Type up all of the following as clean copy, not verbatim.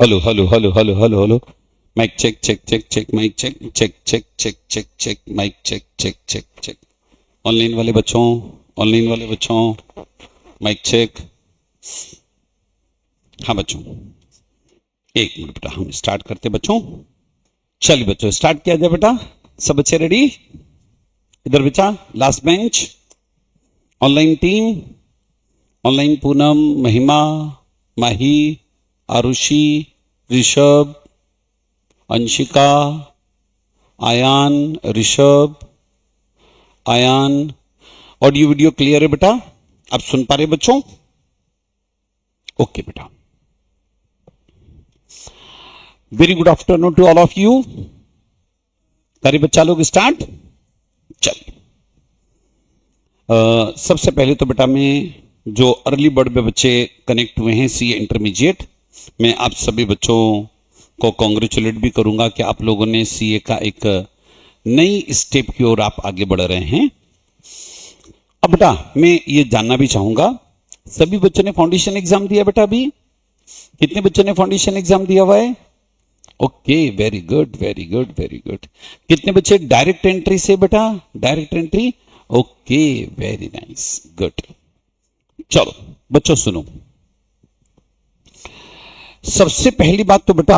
Hello hello hello hello hello hello. Mic check check check check mic check check check check check check mic check check check check. Online वाले बच्चों mic check. हाँ बच्चों, एक minute बेटा, हम start करते बच्चों। चलिए बच्चों, स्टार्ट किया जाए बेटा। सब बच्चे रेडी? इधर बच्चा, last bench. Online team, online Poonam, Mahima, Mahi, Aarushi, Rishabh, Anshika, Aayan, Rishabh, Aayan. Audio video clear है बेटा? आप सुन पा रहे बच्चों? ओके बेटा, very good afternoon to all of you. सारे बच्चा लोग स्टार्ट। चलिए, सबसे पहले तो बेटा मैं जो अर्ली बर्ड में बच्चे कनेक्ट हुए हैं सीए इंटरमीडिएट, मैं आप सभी बच्चों को कॉन्ग्रेचुलेट भी करूंगा कि आप लोगों ने सीए का एक नई स्टेप की ओर आप आगे बढ़ रहे हैं। अब बेटा मैं ये जानना भी चाहूंगा, सभी बच्चों ने फाउंडेशन एग्जाम दिया बेटा? अभी कितने बच्चों ने फाउंडेशन एग्जाम दिया हुआ है? Okay, very good very good very good. कितने बच्चे डायरेक्ट एंट्री से बेटा? Direct entry, okay, very nice, good. चलो बच्चों सुनो, सबसे पहली बात तो बेटा,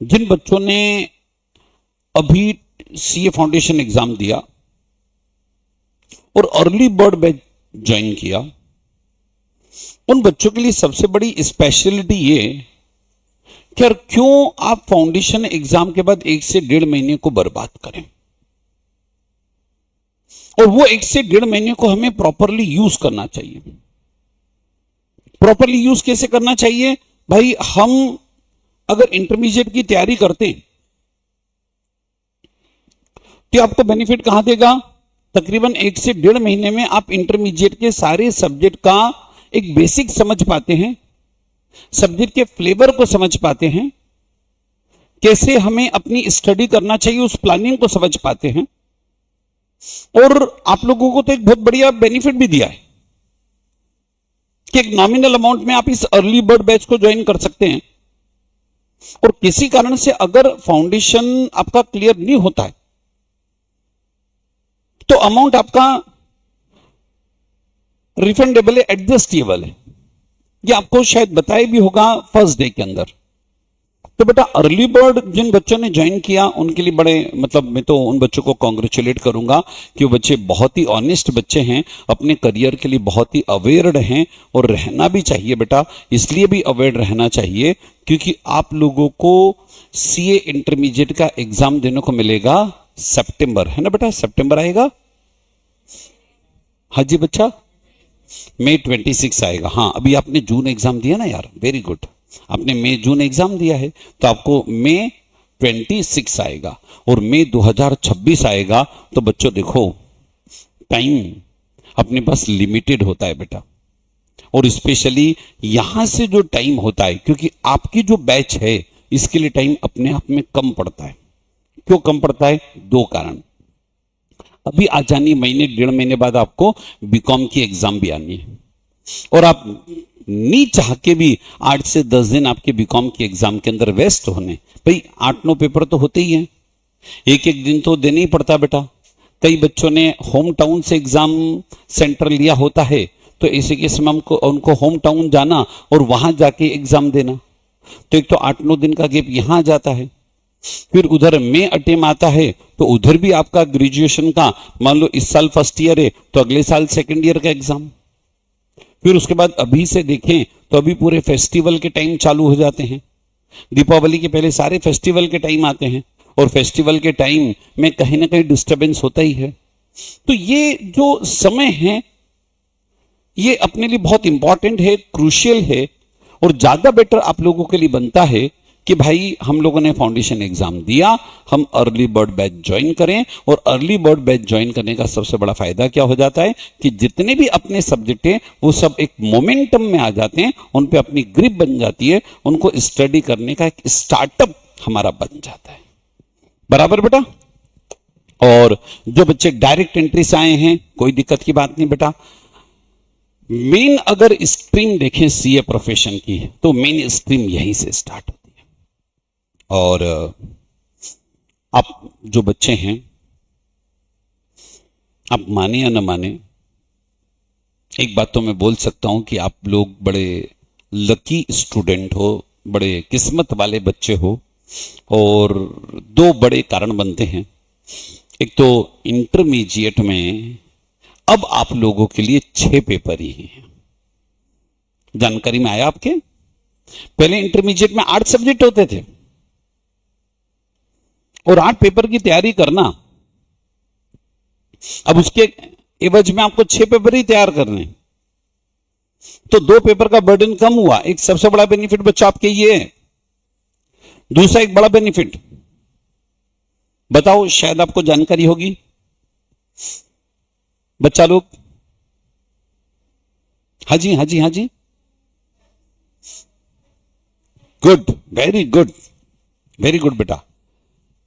जिन बच्चों ने अभी सीए फाउंडेशन एग्जाम दिया और अर्ली बर्ड बैच ज्वाइन किया, उन बच्चों के लिए सबसे बड़ी स्पेशलिटी ये कि यार क्यों आप फाउंडेशन एग्जाम के बाद 1 से 1.5 महीने को बर्बाद करें, और वो 1 से 1.5 महीने को हमें प्रॉपरली यूज करना चाहिए। प्रॉपरली यूज कैसे करना चाहिए भाई? हम अगर इंटरमीडिएट की तैयारी करते हैं तो आपको बेनिफिट कहां देगा? तकरीबन 1 से 1.5 महीने में आप इंटरमीडिएट के सारे सब्जेक्ट का एक बेसिक समझ पाते हैं, सब्जेक्ट के फ्लेवर को समझ पाते हैं, कैसे हमें अपनी स्टडी करना चाहिए उस प्लानिंग को समझ पाते हैं। और आप लोगों को तो एक बहुत बढ़िया बेनिफिट भी दिया है कि एक नॉमिनल अमाउंट में आप इस अर्ली बर्ड बैच को ज्वाइन कर सकते हैं, और किसी कारण से अगर फाउंडेशन आपका क्लियर नहीं होता है तो अमाउंट आपका रिफंडेबल है, एडजस्टेबल है। ये आपको शायद बताया भी होगा फर्स्ट डे के अंदर। तो बेटा अर्ली बर्ड जिन बच्चों ने ज्वाइन किया उनके लिए बड़े मतलब मैं तो उन बच्चों को कॉन्ग्रेचुलेट करूंगा कि वो बच्चे बहुत ही ऑनेस्ट बच्चे हैं, अपने करियर के लिए बहुत ही अवेयर हैं, और रहना भी चाहिए बेटा। इसलिए भी अवेयर रहना चाहिए क्योंकि आप लोगों को सीए इंटरमीडिएट का एग्जाम देने को मिलेगा सितंबर, है ना बेटा? सितंबर आएगा? हाँ जी बच्चा, मई 26 आएगा। हाँ, अभी आपने जून एग्जाम दिया ना यार, वेरी गुड। आपने मई जून एग्जाम दिया है तो आपको मई 26 आएगा, और मई 2026 आएगा। तो बच्चों देखो, टाइम अपने पास लिमिटेड होता है बेटा, और स्पेशली यहां से जो टाइम होता है, क्योंकि आपकी जो बैच है इसके लिए टाइम अपने आप में कम पड़ता है। क्यों कम पड़ता है? 2 कारण। अभी आ जानी महीने 1.5 महीने बाद आपको बीकॉम की एग्जाम भी आनी है, और आप नहीं चाह के भी 8 से 10 दिन आपके बीकॉम की एग्जाम के अंदर वेस्ट होने। भाई 8-9 पेपर तो होते ही हैं, एक एक दिन तो देना ही पड़ता बेटा। कई बच्चों ने होम टाउन से एग्जाम सेंटर लिया होता है, तो ऐसे केस में उनको होम टाउन जाना और वहां जाके एग्जाम देना, तो एक तो 8-9 दिन का गैप यहां आ जाता है। फिर उधर में अटेम आता है तो उधर भी आपका ग्रेजुएशन का, मान लो इस साल फर्स्ट ईयर है तो अगले साल सेकंड ईयर का एग्जाम। फिर उसके बाद अभी से देखें तो अभी पूरे फेस्टिवल के टाइम चालू हो जाते हैं, दीपावली के पहले सारे फेस्टिवल के टाइम आते हैं, और फेस्टिवल के टाइम में कहीं ना कहीं डिस्टर्बेंस होता ही है। तो ये जो समय है ये अपने लिए बहुत इंपॉर्टेंट है, क्रूशियल है, और ज्यादा बेटर आप लोगों के लिए बनता है कि भाई हम लोगों ने फाउंडेशन एग्जाम दिया, हम अर्ली बर्ड बैच ज्वाइन करें। और अर्ली बर्ड बैच ज्वाइन करने का सबसे बड़ा फायदा क्या हो जाता है कि जितने भी अपने सब्जेक्ट हैं वो सब एक मोमेंटम में आ जाते हैं, उन पे अपनी ग्रिप बन जाती है, उनको स्टडी करने का एक स्टार्टअप हमारा बन जाता है। बराबर बेटा? और जो बच्चे डायरेक्ट एंट्री से आए हैं, कोई दिक्कत की बात नहीं बेटा। मेन अगर स्ट्रीम देखें सीए प्रोफेशन की तो मेन स्ट्रीम यहीं से स्टार्ट होती है। और आप जो बच्चे हैं, आप माने या न माने, एक बात तो मैं बोल सकता हूं कि आप लोग बड़े लकी स्टूडेंट हो, बड़े किस्मत वाले बच्चे हो। और दो बड़े कारण बनते हैं। एक तो इंटरमीडिएट में अब आप लोगों के लिए 6 पेपर ही हैं। जानकारी में आया आपके? पहले इंटरमीडिएट में 8 सब्जेक्ट होते थे और 8 पेपर की तैयारी करना। अब उसके एवज में आपको 6 पेपर ही तैयार करने, तो 2 पेपर का बर्डन कम हुआ। एक सबसे बड़ा बेनिफिट बच्चा आपके ये है। दूसरा एक बड़ा बेनिफिट बताओ, शायद आपको जानकारी होगी बच्चा लोग। हाँ जी, हाँ जी, हाँ जी, good, very good, very good बेटा।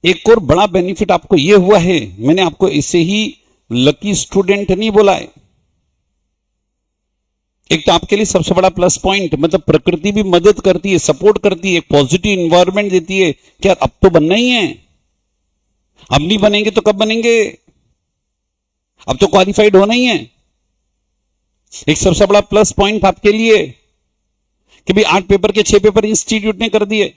एक और बड़ा बेनिफिट आपको यह हुआ है, मैंने आपको इसे ही लकी स्टूडेंट नहीं बोला है। एक तो आपके लिए सबसे बड़ा प्लस पॉइंट, मतलब प्रकृति भी मदद करती है, सपोर्ट करती है, पॉजिटिव इन्वायरमेंट देती है कि यार अब तो बनना ही है, अब नहीं बनेंगे तो कब बनेंगे, अब तो क्वालिफाइड होना ही है। एक सबसे बड़ा प्लस पॉइंट आपके लिए कि भाई 8 पेपर के 6 पेपर इंस्टीट्यूट ने कर दिए।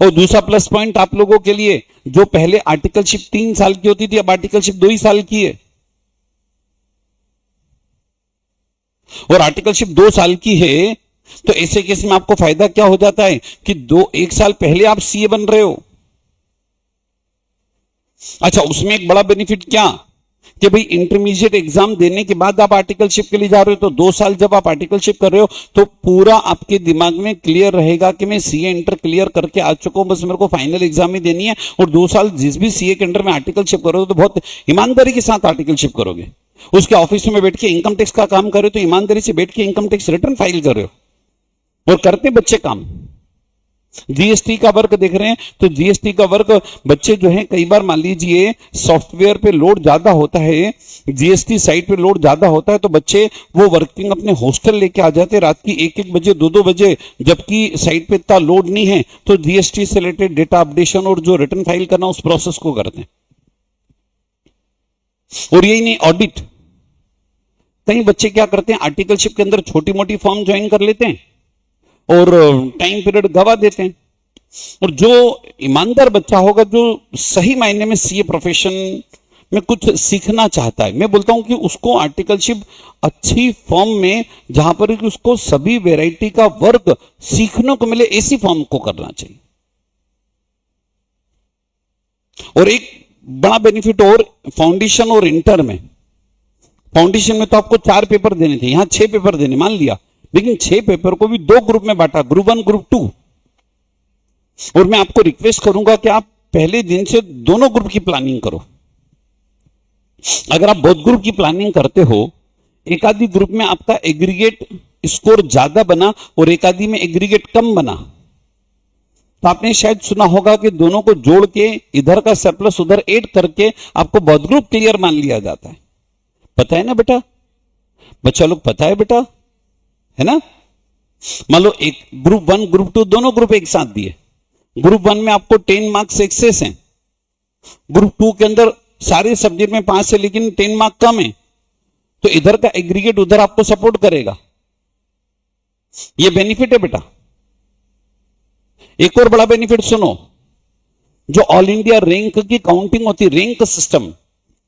और दूसरा प्लस पॉइंट आप लोगों के लिए, जो पहले आर्टिकलशिप 3 साल की होती थी, अब आर्टिकलशिप 2 ही साल की है। और आर्टिकलशिप 2 साल की है तो ऐसे केस में आपको फायदा क्या हो जाता है कि 1 साल पहले आप सीए बन रहे हो। अच्छा, उसमें एक बड़ा बेनिफिट क्या कि भाई इंटरमीडिएट एग्जाम देने के बाद आप आर्टिकलशिप के लिए जा रहे हो, तो 2 साल जब आप आर्टिकलशिप कर रहे हो तो पूरा आपके दिमाग में क्लियर रहेगा कि मैं सीए इंटर क्लियर करके आ चुका हूं, बस मेरे को फाइनल एग्जाम ही देनी है। और 2 साल जिस भी सीए के अंडर में आर्टिकलशिप करोगे तो बहुत ईमानदारी के साथ आर्टिकलशिप करोगे। उसके ऑफिस में बैठ के इनकम टैक्स का काम कर रहे हो तो ईमानदारी से बैठ के इनकम टैक्स रिटर्न फाइल कर रहे हो। और करते बच्चे काम, जीएसटी का वर्क देख रहे हैं तो जीएसटी का वर्क बच्चे जो है, कई बार मान लीजिए सॉफ्टवेयर पे लोड ज्यादा होता है, जीएसटी साइट पे लोड ज्यादा होता है, तो बच्चे वो वर्किंग अपने हॉस्टल लेके आ जाते हैं रात की 1-1 बजे 2-2 बजे, जबकि साइट पे इतना लोड नहीं है, तो जीएसटी से रिलेटेड डेटा अपडेशन और जो रिटर्न फाइल करना उस प्रोसेस को करते हैं। और यही नहीं, ऑडिट, कई बच्चे क्या करते हैं आर्टिकलशिप के अंदर छोटी मोटी फॉर्म ज्वाइन कर लेते हैं और टाइम पीरियड गवा देते हैं। और जो ईमानदार बच्चा होगा, जो सही मायने में सीए प्रोफेशन में कुछ सीखना चाहता है, मैं बोलता हूं कि उसको आर्टिकलशिप अच्छी फॉर्म में, जहां पर कि उसको सभी वैरायटी का वर्क सीखने को मिले, ऐसी फॉर्म को करना चाहिए। और एक बड़ा बेनिफिट और फाउंडेशन और इंटर में, फाउंडेशन में तो आपको 4 पेपर देने थे, यहां 6 पेपर देने मान लिया, लेकिन 6 पेपर को भी 2 ग्रुप में बांटा, ग्रुप 1 ग्रुप 2। और मैं आपको रिक्वेस्ट करूंगा कि आप पहले दिन से दोनों ग्रुप की प्लानिंग करो। अगर आप बोथ ग्रुप की प्लानिंग करते हो, एक आधी ग्रुप में आपका एग्रीगेट स्कोर ज्यादा बना और एक आधी में एग्रीगेट कम बना, तो आपने शायद सुना होगा कि दोनों को जोड़ के इधर का सरप्लस उधर ऐड करके आपको बोथ ग्रुप क्लियर मान लिया जाता है। पता है ना बेटा, बच्चा लोग पता है बेटा, है ना। मान लो एक ग्रुप 1 ग्रुप 2 दोनों ग्रुप एक साथ दिए, ग्रुप 1 में आपको 10 मार्क्स एक्सेस हैं, ग्रुप 2 के अंदर सारे सब्जेक्ट में 5 है लेकिन 10 मार्क कम है, तो इधर का एग्रीगेट उधर आपको सपोर्ट करेगा। ये बेनिफिट है बेटा। एक और बड़ा बेनिफिट सुनो, जो ऑल इंडिया रैंक की काउंटिंग होती, रैंक सिस्टम,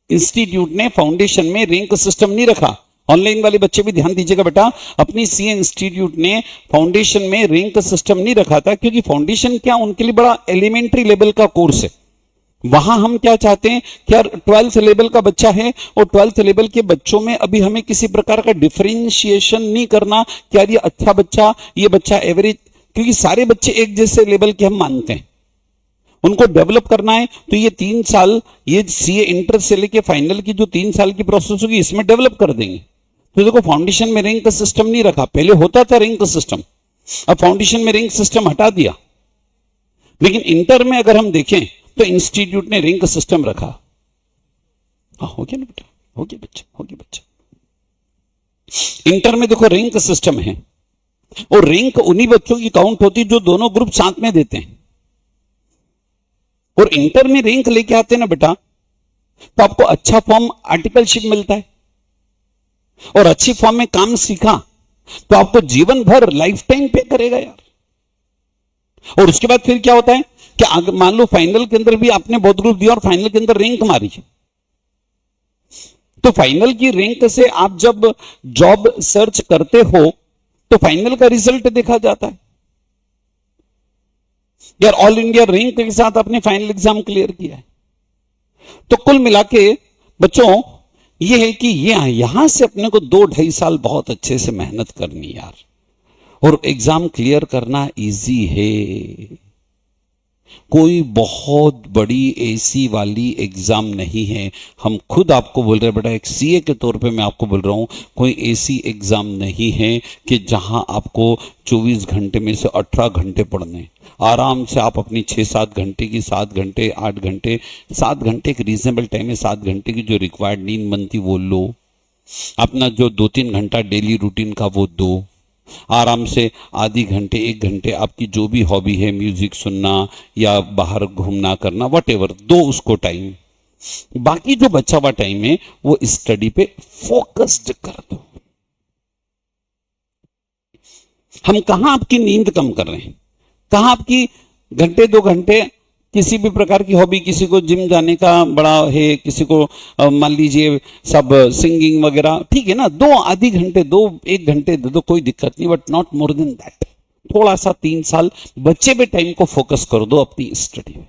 इंस्टीट्यूट ने फाउंडेशन में रैंक सिस्टम नहीं रखा। ऑनलाइन वाले बच्चे भी ध्यान दीजिएगा बेटा, अपनी सीए इंस्टीट्यूट ने फाउंडेशन में रैंक सिस्टम नहीं रखा था, क्योंकि फाउंडेशन क्या उनके लिए बड़ा एलिमेंट्री लेवल का कोर्स है। वहां हम क्या चाहते हैं कि यार 12th लेवल का बच्चा है और 12th लेवल के बच्चों में अभी हमें किसी प्रकार का डिफरेंशिएशन नहीं करना कि यार ये अच्छा बच्चा, ये बच्चा एवरेज, क्योंकि सारे बच्चे एक जैसे लेवल के हम मानते हैं। उनको डेवलप करना है तो ये 3 साल, ये सीए इंटर से लेके फाइनल की जो 3 साल की प्रोसेस होगी, इसमें डेवलप कर देंगे। तो देखो, फाउंडेशन में रैंक सिस्टम नहीं रखा, पहले होता था रैंक सिस्टम, अब फाउंडेशन में रैंक सिस्टम हटा दिया। लेकिन इंटर में अगर हम देखें तो इंस्टीट्यूट ने रैंक सिस्टम रखा। हाँ, हो गया ना बेटा, हो गया बच्चा, हो गया बच्चा। इंटर में देखो रैंक सिस्टम है, और रैंक उन्हीं बच्चों की काउंट होती है जो दोनों ग्रुप साथ में देते हैं। और इंटर में रैंक लेके आते हैं ना बेटा, तो आपको अच्छा फॉर्म आर्टिकलशिप मिलता है, और अच्छी फॉर्म में काम सीखा तो आपको जीवन भर लाइफ टाइम पे करेगा यार। और उसके बाद फिर क्या होता है कि मान लो फाइनल के अंदर भी आपने बहुत ग्रुप दिया और फाइनल के अंदर रैंक मारी, तो फाइनल की रैंक से आप जब जॉब सर्च करते हो तो फाइनल का रिजल्ट देखा जाता है यार, ऑल इंडिया रैंक के साथ आपने फाइनल एग्जाम क्लियर किया है। तो कुल मिला के बच्चों ये है कि ये यहां से अपने को 2-2.5 साल बहुत अच्छे से मेहनत करनी यार, और एग्जाम क्लियर करना इजी है। कोई बहुत बड़ी एसी वाली एग्जाम नहीं है। हम खुद आपको बोल रहे हैं बेटा, एक सीए के तौर पे मैं आपको बोल रहा हूं, कोई एसी एग्जाम नहीं है कि जहां आपको 24 घंटे में से 18 घंटे पढ़ने। आराम से आप अपनी 6-7 घंटे की, 7 घंटे 8 घंटे, 7 घंटे एक रीजनेबल टाइम है, 7 घंटे की जो रिक्वायर्ड नींद बनती वो लो, अपना जो 2-3 घंटा डेली रूटीन का वो दो, आराम से आधी घंटे 1 घंटे आपकी जो भी हॉबी है, म्यूजिक सुनना या बाहर घूमना करना, वॉटेवर, दो उसको टाइम। बाकी जो बचा हुआ टाइम है वो स्टडी पे फोकस्ड कर दो। हम कहां आपकी नींद कम कर रहे हैं, कहां आपकी घंटे 2 घंटे किसी भी प्रकार की हॉबी, किसी को जिम जाने का बड़ा है, किसी को मान लीजिए सब सिंगिंग वगैरह, ठीक है ना, 2 आधी घंटे 1 घंटे दे दो, कोई दिक्कत नहीं, but not more than that. थोड़ा सा 3 साल बच्चे भी टाइम को फोकस कर दो अपनी स्टडी में,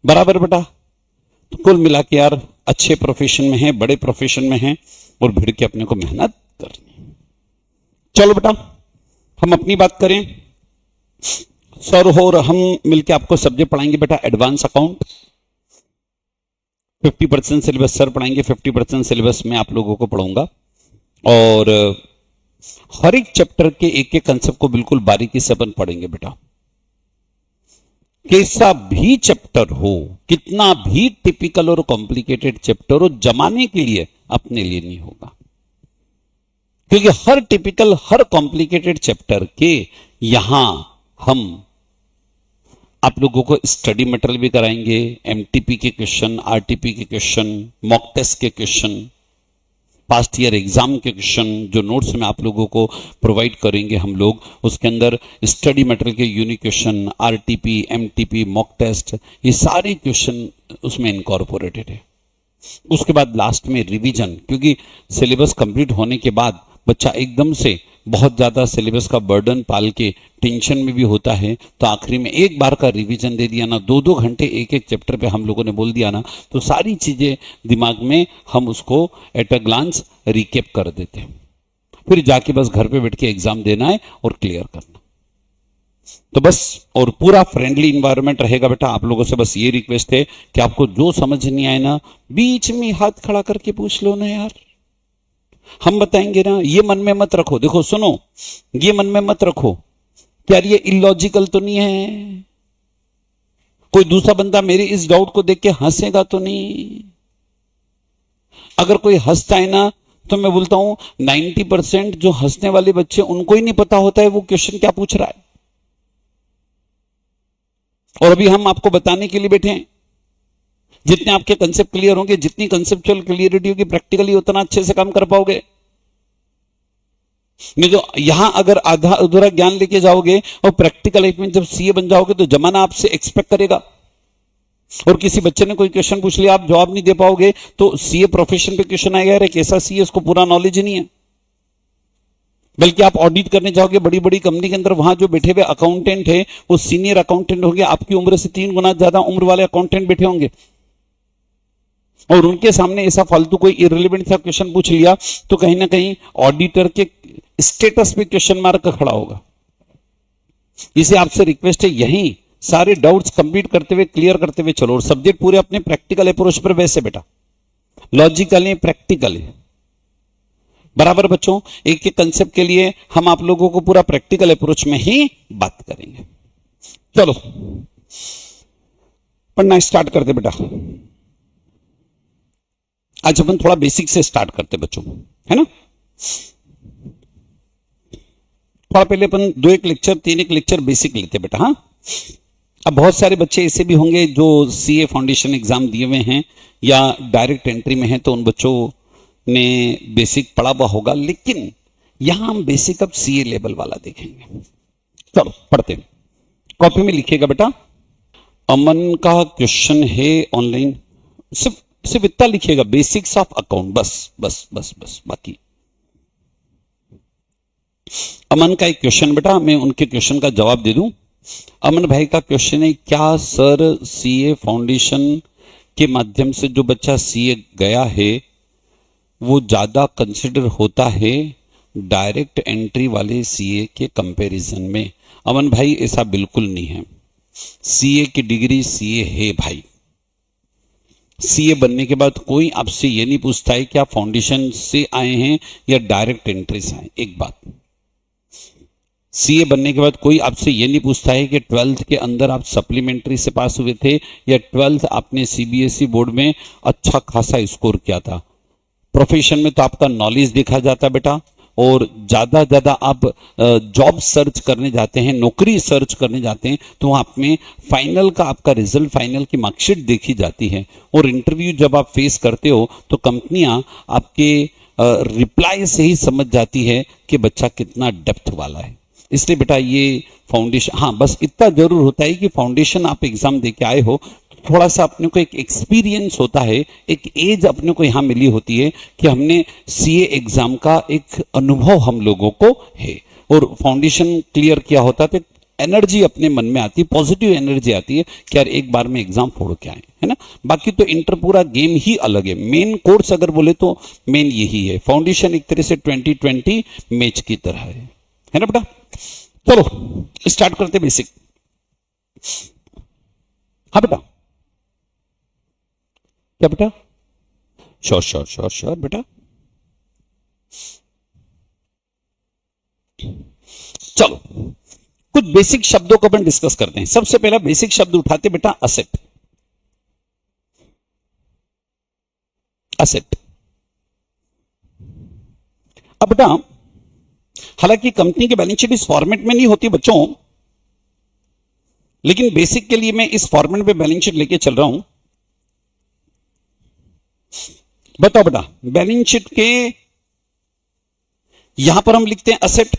बराबर बेटा। तो कुल मिला के यार अच्छे प्रोफेशन में है, बड़े प्रोफेशन में है, और भिड़ के अपने को मेहनत करनी। चलो बेटा हम अपनी बात करें, सर और हम मिलके आपको सब्जेक्ट पढ़ाएंगे बेटा एडवांस अकाउंट। 50% सिलेबस सर पढ़ाएंगे, 50% सिलेबस मैं आप लोगों को पढ़ाऊंगा, और हर एक चैप्टर के एक एक कंसेप्ट को बिल्कुल बारीकी से अपन पढ़ेंगे बेटा। कैसा भी चैप्टर हो, कितना भी टिपिकल और कॉम्प्लिकेटेड चैप्टर हो, जमाने के लिए अपने लिए नहीं होगा, क्योंकि हर टिपिकल, हर कॉम्प्लिकेटेड चैप्टर के यहां हम आप लोगों को स्टडी मटेरियल भी कराएंगे, एमटीपी के क्वेश्चन, आरटीपी के क्वेश्चन, मॉक टेस्ट के क्वेश्चन, पास्ट ईयर एग्जाम के क्वेश्चन, जो नोट्स में आप लोगों को प्रोवाइड करेंगे हम लोग, उसके अंदर स्टडी मटेरियल के unique question, RTP, MTP, mock test, ये सारे क्वेश्चन उसमें इनकॉर्पोरेटेड है। उसके बाद लास्ट में रिवीजन, क्योंकि सिलेबस कंप्लीट होने के बाद बच्चा एकदम से बहुत ज्यादा सिलेबस का बर्डन पाल के टेंशन में भी होता है, तो आखिरी में एक बार का रिवीजन दे दिया ना, 2-2 घंटे एक एक चैप्टर पे हम लोगों ने बोल दिया ना, तो सारी चीजें दिमाग में हम उसको एट अ ग्लांस रिकेप कर देते हैं, फिर जाके बस घर पे बैठ के एग्जाम देना है और क्लियर करना। तो बस, और पूरा फ्रेंडली इन्वायरमेंट रहेगा बेटा। आप लोगों से बस ये रिक्वेस्ट है कि आपको जो समझ नहीं आए ना, बीच में हाथ खड़ा करके पूछ लो ना यार, हम बताएंगे ना। ये मन में मत रखो, देखो सुनो, ये मन में मत रखो कि यार ये इलॉजिकल तो नहीं है, कोई दूसरा बंदा मेरे इस डाउट को देख के हंसेगा तो नहीं। अगर कोई हंसता है ना, तो मैं बोलता हूं 90% जो हंसने वाले बच्चे, उनको ही नहीं पता होता है वो क्वेश्चन क्या पूछ रहा है, और अभी हम आपको बताने के लिए बैठे हैं। जितने आपके कंसेप्ट क्लियर होंगे, जितनी कंसेप्चुअल क्लियरिटी होगी, प्रैक्टिकली उतना अच्छे से काम कर पाओगे। नहीं तो यहां अगर आधा अधूरा ज्ञान लेके जाओगे और प्रैक्टिकल लाइफ में जब सीए बन जाओगे तो जमाना आपसे एक्सपेक्ट करेगा, और किसी बच्चे ने कोई क्वेश्चन पूछ लिया, आप जवाब नहीं दे पाओगे, तो सीए प्रोफेशन पे क्वेश्चन आएगा, अरे कैसा सीए, उसको पूरा नॉलेज ही नहीं है। बल्कि आप ऑडिट करने जाओगे बड़ी बड़ी कंपनी के अंदर, वहां जो बैठे हुए अकाउंटेंट है वो सीनियर अकाउंटेंट होंगे, आपकी उम्र से 3 गुना ज्यादा उम्र वाले अकाउंटेंट बैठे होंगे, और उनके सामने ऐसा फालतू कोई इररिलेवेंट सा क्वेश्चन पूछ लिया तो कहीं ना कहीं ऑडिटर के स्टेटस पे क्वेश्चन मार्क खड़ा होगा। इसे आपसे रिक्वेस्ट है, यहीं सारे डाउट्स कंप्लीट करते हुए, क्लियर करते हुए चलो, और सब्जेक्ट पूरे अपने प्रैक्टिकल अप्रोच पर वैसे बेटा, लॉजिकली प्रैक्टिकली, बराबर बच्चों। एक एक कंसेप्ट के लिए हम आप लोगों को पूरा प्रैक्टिकल अप्रोच में ही बात करेंगे। चलो पढ़ना स्टार्ट करते बेटा। आज अपन थोड़ा बेसिक से स्टार्ट करते बच्चों, है ना। थोड़ा पहले अपन 2 लेक्चर 3 लेक्चर बेसिक लेते बेटा। हाँ, अब बहुत सारे बच्चे ऐसे भी होंगे जो सीए फाउंडेशन एग्जाम दिए हुए हैं या डायरेक्ट एंट्री में हैं, तो उन बच्चों ने बेसिक पढ़ा हुआ होगा, लेकिन यहां हम बेसिक अब सीए लेवल वाला देखेंगे। चलो पढ़ते हैं, कॉपी में लिखिएगा बेटा। अमन का क्वेश्चन है ऑनलाइन, सिर्फ इतना लिखिएगा, बेसिक्स ऑफ अकाउंट, बस बस बस बस। बाकी अमन का एक क्वेश्चन बेटा, मैं उनके क्वेश्चन का जवाब दे दूं। अमन भाई का क्वेश्चन है, क्या सर सीए फाउंडेशन के माध्यम से जो बच्चा सीए गया है वो ज्यादा कंसिडर होता है डायरेक्ट एंट्री वाले सीए के कंपैरिजन में? अमन भाई ऐसा बिल्कुल नहीं है। सीए की डिग्री सीए है भाई। सीए बनने के बाद कोई आपसे ये नहीं पूछता है कि आप फाउंडेशन से आए हैं या डायरेक्ट एंट्री से आए। एक बात, सीए बनने के बाद कोई आपसे ये नहीं पूछता है कि 12th के अंदर आप सप्लीमेंट्री से पास हुए थे या 12th आपने सीबीएसई बोर्ड में अच्छा खासा स्कोर किया था। प्रोफेशन में तो आपका नॉलेज देखा जाता है बेटा, और ज्यादा आप जॉब सर्च करने जाते हैं, नौकरी सर्च करने जाते हैं, तो वहां में फाइनल का आपका रिजल्ट, फाइनल की मार्कशीट देखी जाती है। और इंटरव्यू जब आप फेस करते हो तो कंपनियां आपके रिप्लाई से ही समझ जाती है कि बच्चा कितना डेप्थ वाला है। इसलिए बेटा ये फाउंडेशन, हाँ बस इतना जरूर होता है कि फाउंडेशन आप एग्जाम दे के आए हो, थोड़ा सा अपने को एक एक्सपीरियंस होता है, एक एज अपने को यहां मिली होती है कि हमने सीए एग्जाम का एक अनुभव हम लोगों को है, और फाउंडेशन क्लियर किया होता तो एनर्जी अपने मन में आती, पॉजिटिव एनर्जी आती है कि यार एक बार में एग्जाम फोड़ के आए, है ना। बाकी तो इंटर पूरा गेम ही अलग है। मेन कोर्स अगर बोले तो मेन यही है। फाउंडेशन एक तरह से 2020 मैच की तरह है ना बेटा। चलो स्टार्ट करते बेसिक। हाँ बेटा, क्या बेटा? श्योर श्योर श्योर श्योर बेटा। चलो कुछ बेसिक शब्दों को अपन डिस्कस करते हैं। सबसे पहला बेसिक शब्द उठाते बेटा, असेट। असेट, अब बेटा हालांकि कंपनी की बैलेंस शीट इस फॉर्मेट में नहीं होती बच्चों, लेकिन बेसिक के लिए मैं इस फॉर्मेट में बैलेंस शीट लेके चल रहा हूं। बताओ बेटा, बैलेंस शीट के यहां पर हम लिखते हैं असेट,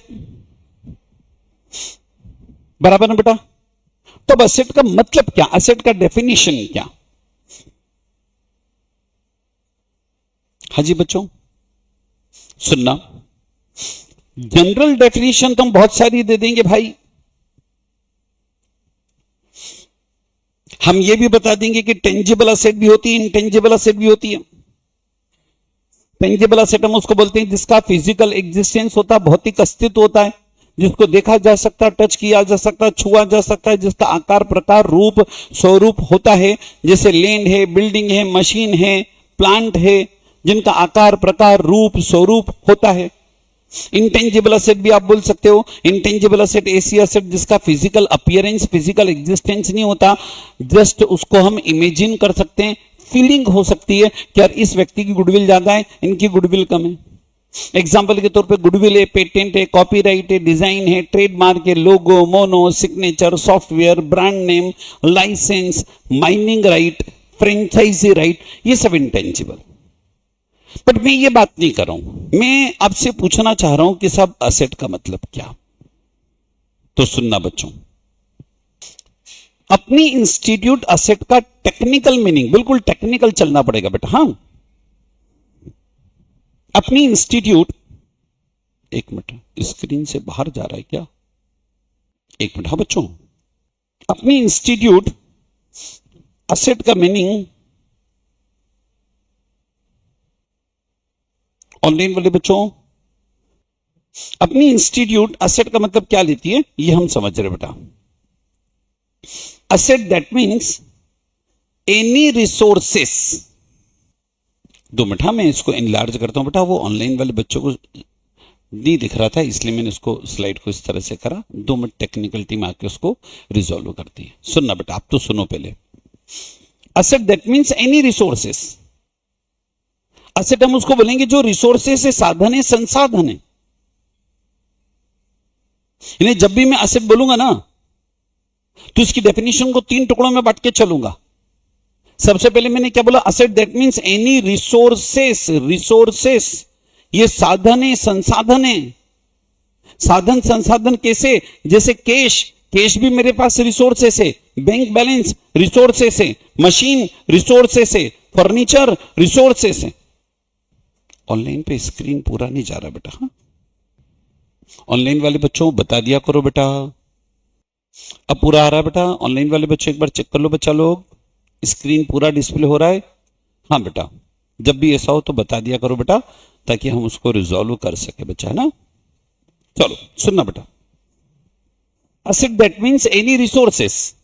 बराबर ना बेटा। तो अब असेट का मतलब क्या, असेट का डेफिनेशन क्या? हाँ जी बच्चों सुनना, जनरल डेफिनेशन तो हम बहुत सारी दे देंगे भाई। हम ये भी बता देंगे कि टेंजिबल असेट भी होती है, इंटेंजिबल असेट भी होती है। टेंजिबल असेट हम उसको बोलते हैं जिसका फिजिकल एग्जिस्टेंस होता है, भौतिक अस्तित्व होता है, जिसको देखा जा सकता है, टच किया जा सकता है, छुआ जा सकता है, जिसका आकार प्रकार रूप स्वरूप होता है, जैसे लैंड है, बिल्डिंग है, मशीन है, प्लांट है, जिनका आकार प्रकार रूप स्वरूप होता है। इंटेंजिबल असेट भी आप बोल सकते हो। इंटेंजिबल असेट ऐसी असेट जिसका फिजिकल अपीयरेंस, फिजिकल एग्जिस्टेंस नहीं होता, जस्ट उसको हम इमेजिन कर सकते हैं, फीलिंग हो सकती है कि यार इस व्यक्ति की गुडविल ज्यादा है, इनकी गुडविल कम है। एग्जाम्पल के तौर पे गुडविल है, पेटेंट है, कॉपीराइट है, डिजाइन है, ट्रेडमार्क है, logo, mono, signature, software, brand name, licence, mining right, franchisee right, ये सब इंटेंजिबल। बट मैं ये बात नहीं कर रहा हूं, मैं आपसे पूछना चाह रहा हूं कि सब असेट का मतलब क्या। तो सुनना बच्चों, अपनी इंस्टीट्यूट असेट का टेक्निकल मीनिंग, बिल्कुल टेक्निकल चलना पड़ेगा बेटा। हाँ, अपनी इंस्टीट्यूट, एक मिनट स्क्रीन से बाहर जा रहा है क्या, एक मिनट। हाँ बच्चों, अपनी इंस्टीट्यूट असेट का मीनिंग, ऑनलाइन वाले बच्चों, अपनी इंस्टीट्यूट असेट का मतलब क्या लेती है ये हम समझ रहे बेटा। Asset that means any resources. 2 minute, हाँ मैं इसको इनलार्ज करता हूं बेटा, वो ऑनलाइन वाले बच्चों को नहीं दिख रहा था इसलिए मैंने इसको स्लाइड को इस तरह से करा। 2 मिनट टेक्निकल टीम आके उसको रिजॉल्व करती है। सुनना बेटा, आप तो सुनो पहले। Asset that means any resources asset हम उसको बोलेंगे जो रिसोर्सेस है, साधन है, संसाधन है। इन्हें जब भी मैं असेट बोलूंगा ना तो इसकी डेफिनेशन को 3 टुकड़ों में बांट के चलूंगा। सबसे पहले मैंने क्या बोला? Asset that means any resources. Resources ये साधन है, संसाधन है। साधन संसाधन कैसे? जैसे कैश, कैश भी मेरे पास रिसोर्सेस है, बैंक बैलेंस रिसोर्सेस है, मशीन रिसोर्सेस है, फर्नीचर रिसोर्सेस है। ऑनलाइन पे स्क्रीन पूरा नहीं जा रहा बेटा। हाँ, ऑनलाइन वाले बच्चों बता दिया करो बेटा। अब पूरा आ रहा है बेटा? ऑनलाइन वाले बच्चों एक बार चेक कर लो बच्चा लोग, स्क्रीन पूरा डिस्प्ले हो रहा है? हाँ बेटा, जब भी ऐसा हो तो बता दिया करो बेटा, ताकि हम उसको रिजॉल्व कर सके बच्चा, है ना। चलो सुनना बेटा, asset that means any resources.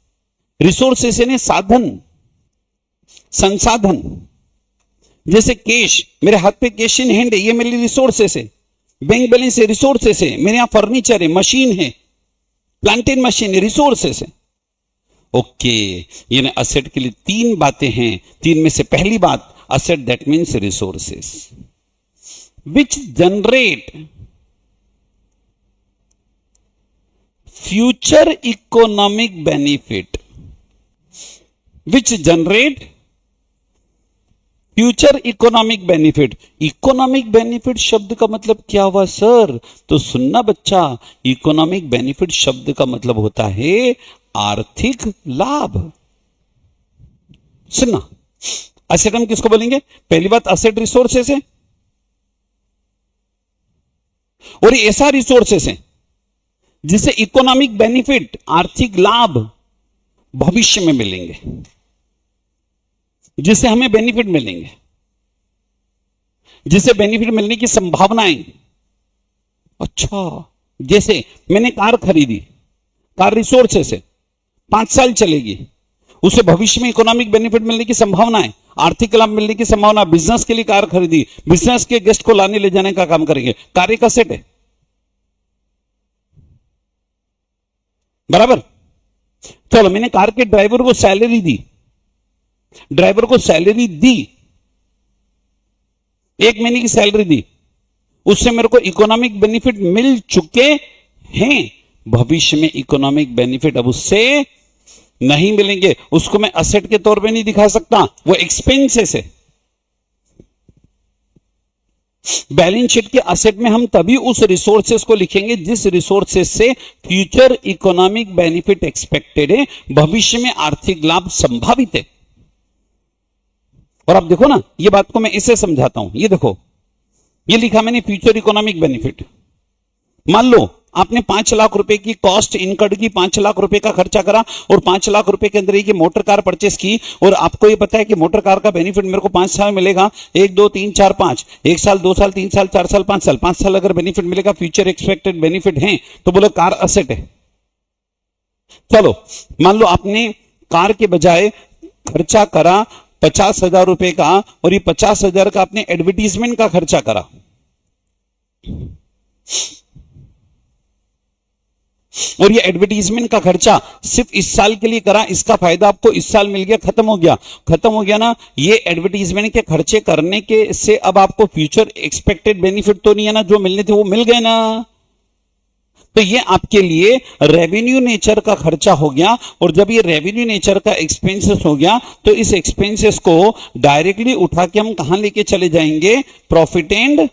Resources यानी साधन, संसाधन। जैसे कैश, मेरे हाथ पे कैश इन हैंड है, ये मेरे लिए रिसोर्सेस है। बैंक बैलेंस है, रिसोर्सेस है। मेरे यहां फर्नीचर है, मशीन है, प्लांटेड मशीन है, रिसोर्सेस है। ओके, यानी असेट के लिए 3 बातें हैं। 3 में से पहली बात, asset that means resources which generate future economic benefit. Which generate future economic benefit. Economic benefit शब्द का मतलब क्या हुआ सर? तो सुनना बच्चा, इकोनॉमिक बेनिफिट शब्द का मतलब होता है आर्थिक लाभ। सुनना, असेट हम किसको बोलेंगे? पहली बात, असेट रिसोर्सेस है, और ये ऐसा रिसोर्सेस है जिसे इकोनॉमिक बेनिफिट, आर्थिक लाभ भविष्य में मिलेंगे, जिससे हमें बेनिफिट मिलेंगे, जिसे बेनिफिट मिलने की संभावनाएं। अच्छा, जैसे मैंने कार खरीदी, कार रिसोर्सेस है, 5 साल चलेगी, उसे भविष्य में इकोनॉमिक बेनिफिट मिलने की संभावना है, आर्थिक लाभ मिलने की संभावना। बिजनेस के लिए कार खरीदी, बिजनेस के गेस्ट को लाने ले जाने का काम करेंगे, कार एक असेट है, बराबर। चलो, मैंने कार के ड्राइवर को सैलरी दी, ड्राइवर को सैलरी दी, 1 महीने की सैलरी दी, उससे मेरे को इकोनॉमिक बेनिफिट मिल चुके हैं। भविष्य में इकोनॉमिक बेनिफिट अब उससे नहीं मिलेंगे, उसको मैं असेट के तौर पे नहीं दिखा सकता, वो एक्सपेंसेस है। बैलेंस शीट के असेट में हम तभी उस रिसोर्सेस को लिखेंगे जिस रिसोर्सेस से फ्यूचर इकोनॉमिक बेनिफिट एक्सपेक्टेड है, भविष्य में आर्थिक लाभ संभावित है। और आप देखो ना, ये बात को मैं इसे समझाता हूं। ये देखो, ये लिखा मैंने फ्यूचर इकोनॉमिक बेनिफिट। मान लो आपने 5 लाख रुपए की कॉस्ट इनकर्ड की, 5 लाख रुपए का खर्चा करा, और 5 लाख रुपए के अंदर एक मोटर कार परचेस की, और आपको ये पता है कि मोटर कार का बेनिफिट मेरे को 5 साल मिलेगा। 1 2 3 4 5, 1 साल 2 साल 3 साल 4 साल 5 साल, 5 साल अगर बेनिफिट मिलेगा, फ्यूचर एक्सपेक्टेड बेनिफिट है, तो बोलो कार असेट है। चलो, मान लो आपने कार के बजाय खर्चा करा 50,000 रुपए का, और ये 50,000 का आपने एडवर्टीजमेंट का खर्चा करा। और ये एडवर्टीजमेंट का खर्चा सिर्फ इस साल के लिए करा, इसका फायदा आपको इस साल मिल गया, खत्म हो गया। खत्म हो गया ना, ये एडवर्टीजमेंट के खर्चे करने के से अब आपको फ्यूचर एक्सपेक्टेड बेनिफिट तो नहीं है ना, जो मिलने थे वो मिल गए ना। तो ये आपके लिए रेवेन्यू नेचर का खर्चा हो गया, और जब ये रेवेन्यू नेचर का एक्सपेंसेस हो गया, तो इस एक्सपेंसेस को डायरेक्टली उठा के हम कहां लेके चले जाएंगे? प्रॉफिट एंड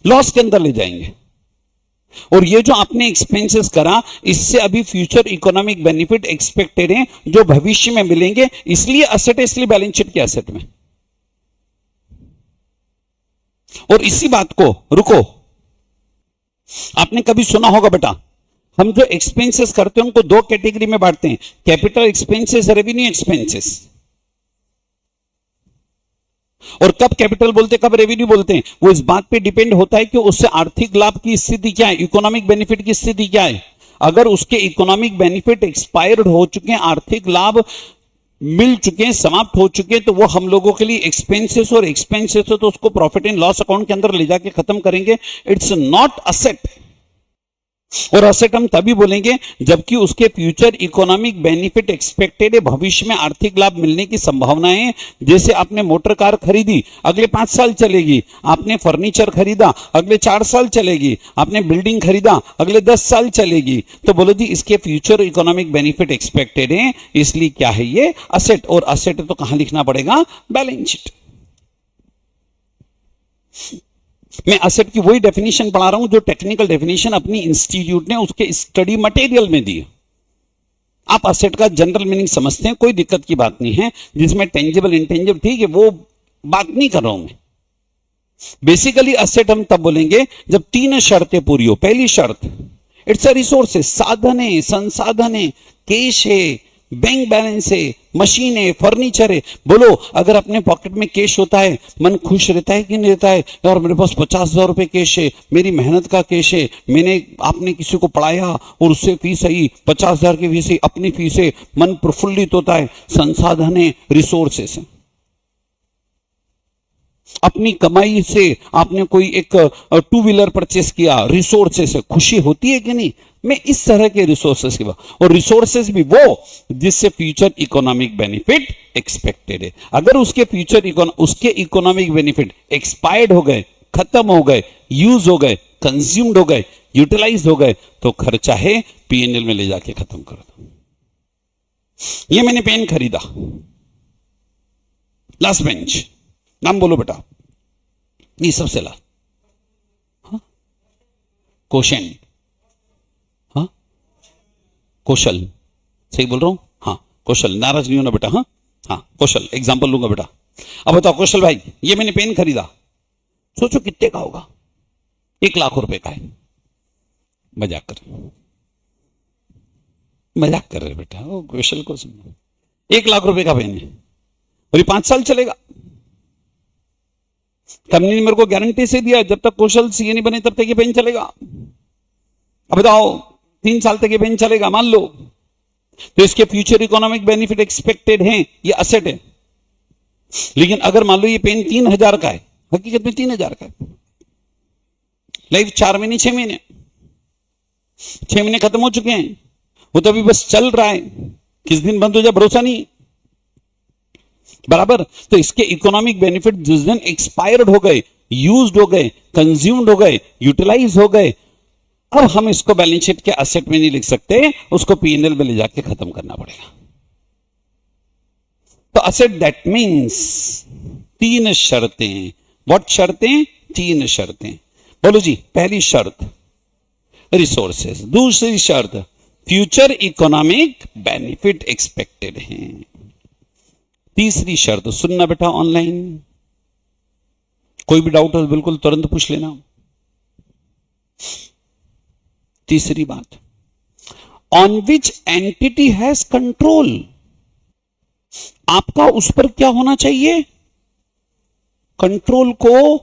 लॉस के अंदर ले जाएंगे। और ये जो आपने एक्सपेंसेस करा, इससे अभी फ्यूचर इकोनॉमिक बेनिफिट एक्सपेक्टेड है जो भविष्य में मिलेंगे, इसलिए असेट है, इसलिए बैलेंस शीट के असेट में। और इसी बात को, रुको, आपने कभी सुना होगा बेटा, हम जो एक्सपेंसेस करते हैं उनको 2 कैटेगरी में बांटते हैं, कैपिटल एक्सपेंसेस, रेवेन्यू एक्सपेंसेस। और कब कैपिटल बोलते, कब रेवेन्यू बोलते हैं, वो इस बात पे डिपेंड होता है कि उससे आर्थिक लाभ की स्थिति क्या है, इकोनॉमिक बेनिफिट की स्थिति क्या है। अगर उसके इकोनॉमिक बेनिफिट एक्सपायर्ड हो चुके हैं, आर्थिक लाभ मिल चुके हैं, समाप्त हो चुके हैं, तो वो हम लोगों के लिए एक्सपेंसेस, और एक्सपेंसेस तो उसको प्रॉफिट एंड लॉस अकाउंट के अंदर ले जाके खत्म करेंगे। It's not asset. और असेट हम तभी बोलेंगे जबकि उसके फ्यूचर इकोनॉमिक बेनिफिट एक्सपेक्टेड है, भविष्य में आर्थिक लाभ मिलने की संभावनाएं हैं। जैसे आपने मोटर कार खरीदी, अगले 5 साल चलेगी। आपने फर्नीचर खरीदा, अगले 4 साल चलेगी। आपने बिल्डिंग खरीदा, अगले 10 साल चलेगी। तो बोलो जी इसके फ्यूचर इकोनॉमिक बेनिफिट एक्सपेक्टेड है, इसलिए क्या है ये असेट। और असेट तो कहां लिखना पड़ेगा? Balance sheet. मैं असेट की वही डेफिनेशन पढ़ा रहा हूं जो टेक्निकल डेफिनेशन अपनी इंस्टीट्यूट ने उसके स्टडी मटेरियल में दी। आप असेट का जनरल मीनिंग समझते हैं, कोई दिक्कत की बात नहीं है। जिसमें टेंजिबल इंटेंजिबल, ठीक है, वो बात नहीं कर रहा हूं मैं। बेसिकली असेट हम तब बोलेंगे जब 3 शर्तें पूरी हो। पहली शर्त, इट्स अ रिसोर्स है, साधन है, संसाधन है, कैश है, बैंक बैलेंस है, मशीन है, फर्नीचर है। बोलो अगर अपने पॉकेट में कैश होता है मन खुश रहता है कि नहीं रहता है? और मेरे पास 50,000 रुपए कैश है, मेरी मेहनत का कैश है, आपने किसी को पढ़ाया और उससे फीस आई, 50,000 की फीस है, अपनी फीस है, मन प्रफुल्लित होता है। संसाधन है, रिसोर्सेस है। अपनी कमाई से आपने कोई एक 2 व्हीलर परचेस किया, रिसोर्सेस है, खुशी होती है कि नहीं? मैं इस तरह के रिसोर्सेस की बात, और रिसोर्सेस भी वो जिससे फ्यूचर इकोनॉमिक बेनिफिट एक्सपेक्टेड है। अगर उसके इकोनॉमिक बेनिफिट एक्सपायर्ड हो गए, खत्म हो गए, यूज हो गए, कंज्यूम्ड हो गए, यूटिलाइज हो गए, तो खर्चा है, पीएनएल में ले जाके खत्म कर दो। ये मैंने पेन खरीदा, लास्ट बेंच, नाम बोलो बेटा, ये सबसे लास्ट, कोशेंट, हाँ कौशल, सही बोल रहा हूं? हाँ कौशल, नाराज नहीं होना बेटा। हाँ हाँ कौशल, एग्जांपल लूंगा बेटा। अब बताओ कौशल भाई, ये मैंने पेन खरीदा, सोचो कितने का होगा? 1 लाख रुपए का है। मजाक कर रहे बेटा, वो कौशल को समझो। 1 लाख रुपए का पेन है और ये 5 साल चलेगा। कंपनी ने मेरे को गारंटी से दिया जब तक कौशल सीए नहीं बने तब तक ये पेन चलेगा। अब बताओ 3 साल तक ये पेन चलेगा मान लो, तो इसके फ्यूचर इकोनॉमिक बेनिफिट एक्सपेक्टेड हैं, ये असेट है। लेकिन अगर मान लो ये पेन 3,000 का है, हकीकत में 3,000 का है, लाइफ 4 महीने 6 महीने, 6 महीने खत्म हो चुके हैं, वो तो अभी बस चल रहा है, किस दिन बंद हो जाए भरोसा नहीं, बराबर। तो इसके इकोनॉमिक बेनिफिट जिस दिन एक्सपायर्ड हो गए, यूज्ड हो गए, कंज्यूम्ड हो गए, यूटिलाइज हो गए, अब हम इसको बैलेंस शीट के असेट में नहीं लिख सकते, उसको पीएनएल में ले जाके खत्म करना पड़ेगा। तो असेट दैट मीन्स 3 शर्तें। व्हाट शर्तें? 3 शर्तें। बोलो जी, पहली शर्त रिसोर्सेस, दूसरी शर्त फ्यूचर इकोनॉमिक बेनिफिट एक्सपेक्टेड है, तीसरी शर्त, सुनना बेटा ऑनलाइन, कोई भी डाउट हो बिल्कुल तुरंत पूछ लेना। तीसरी बात, on which entity has control, आपका उस पर क्या होना चाहिए? कंट्रोल को,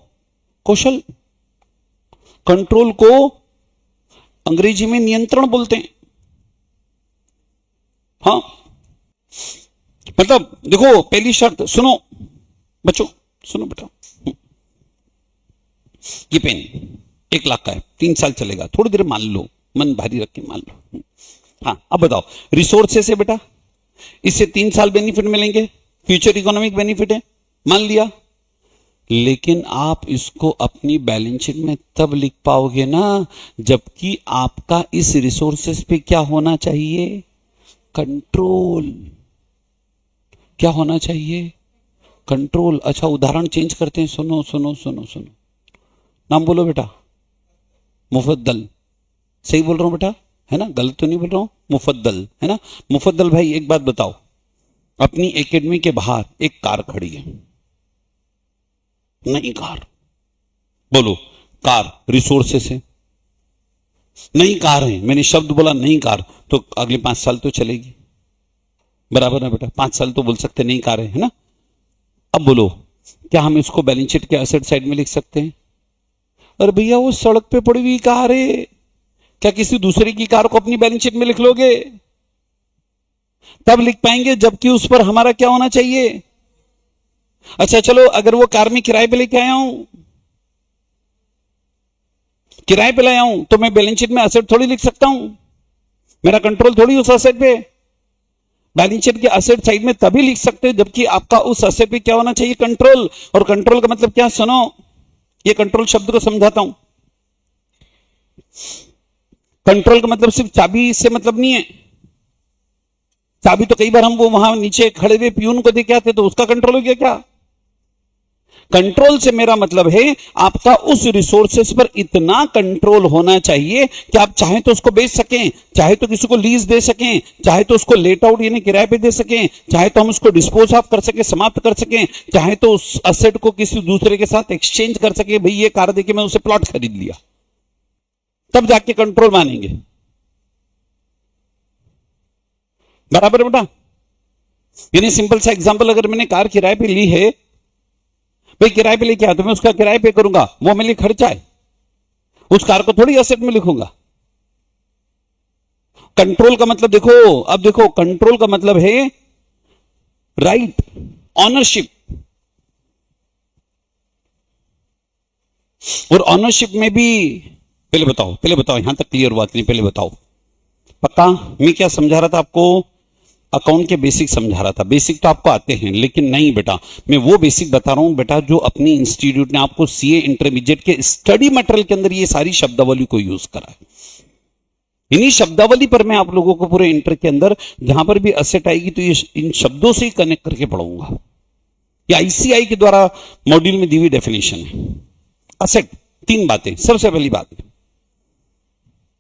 कौशल, कंट्रोल को अंग्रेजी में नियंत्रण बोलते हैं। हाँ मतलब देखो, पहली शर्त सुनो बच्चों, सुनो बेटा, ये पेन 1 लाख का है, 3 साल चलेगा, थोड़ी देर मान लो, मन भारी रख के मान लो। हाँ अब बताओ, रिसोर्सेस है बेटा, इससे 3 साल बेनिफिट मिलेंगे, फ्यूचर इकोनॉमिक बेनिफिट है, मान लिया। लेकिन आप इसको अपनी बैलेंस शीट में तब लिख पाओगे ना जबकि आपका इस रिसोर्सेस पे क्या होना चाहिए? कंट्रोल। क्या होना चाहिए? कंट्रोल। अच्छा उदाहरण चेंज करते हैं, सुनो सुनो सुनो सुनो, नाम बोलो बेटा, मुफद्दल, सही बोल रहा हूं बेटा, है ना? गलत तो नहीं बोल रहा हूं? मुफद्दल, है ना? मुफद्दल भाई एक बात बताओ, अपनी एकेडमी के बाहर एक कार खड़ी है, नई कार, बोलो कार रिसोर्सेस है, नई कार है, मैंने शब्द बोला नई कार, तो अगले 5 साल तो चलेगी, बराबर ना बेटा? 5 साल तो बोल सकते नई कार है ना? अब बोलो क्या हम इसको बैलेंस शीट के एसेट साइड में लिख सकते हैं? अरे भैया वो सड़क पे पड़ी हुई कार है, क्या किसी दूसरे की कार को अपनी बैलेंस शीट में लिख लोगे? तब लिख पाएंगे जबकि उस पर हमारा क्या होना चाहिए? अच्छा चलो, अगर वो कार में किराए पे लेके आया हूं किराए पे लाया हूं तो मैं बैलेंस शीट में असेट थोड़ी लिख सकता हूं, मेरा कंट्रोल थोड़ी उस असेट पे। बैलेंस शीट के असेट साइड में तभी लिख सकते हैं जबकि आपका उस असेट पे क्या होना चाहिए, कंट्रोल। और कंट्रोल का मतलब क्या, सुनो, ये कंट्रोल शब्द को समझाता हूं। कंट्रोल का मतलब सिर्फ चाबी से मतलब नहीं है। चाबी तो कई बार हम वो वहां नीचे खड़े हुए प्यून को देके आते तो उसका कंट्रोल हो गया क्या? कंट्रोल से मेरा मतलब है आपका उस रिसोर्सेस पर इतना कंट्रोल होना चाहिए कि आप चाहे तो उसको बेच सकें, चाहे तो किसी को लीज दे सकें, चाहे तो उसको लेट आउट यानी किराए पे दे सकें, चाहे तो हम उसको डिस्पोज ऑफ कर सकें, समाप्त कर सकें, चाहे तो उस असेट को किसी दूसरे के साथ एक्सचेंज कर सके। भाई ये कार देके मैं उसे प्लॉट खरीद लिया, तब जाके कंट्रोल मानेंगे। बराबर बेटा? यानी सिंपल सा एग्जांपल, अगर मैंने कार किराए पे ली है, भाई किराए पे लेके आया तो मैं उसका किराए पे करूंगा, वो मेरे लिए खर्चा है, उस कार को थोड़ी असेट में लिखूंगा। कंट्रोल का मतलब देखो, अब देखो कंट्रोल का मतलब है राइट, ऑनरशिप। और ऑनरशिप में भी पहले बताओ यहां तक क्लियर हुआ कि नहीं, पहले बताओ पक्का। मैं क्या समझा रहा था आपको, अकाउंट के बेसिक समझा रहा था। बेसिक तो आपको आते हैं, लेकिन नहीं बेटा, मैं वो बेसिक बता रहा हूं बेटा जो अपनी इंस्टीट्यूट ने आपको सीए इंटरमीडिएट के स्टडी मटेरियल के अंदर ये सारी शब्दावली को यूज करा है। इन्हीं शब्दावली पर मैं आप लोगों को पूरे इंटर के अंदर जहां पर भी असेट आएगी तो ये इन शब्दों से ही कनेक्ट करके पढ़ाऊंगा। ये आईसीआई के द्वारा मॉड्यूल में दी हुई डेफिनेशन है। असेट, तीन बातें। सबसे पहली बात,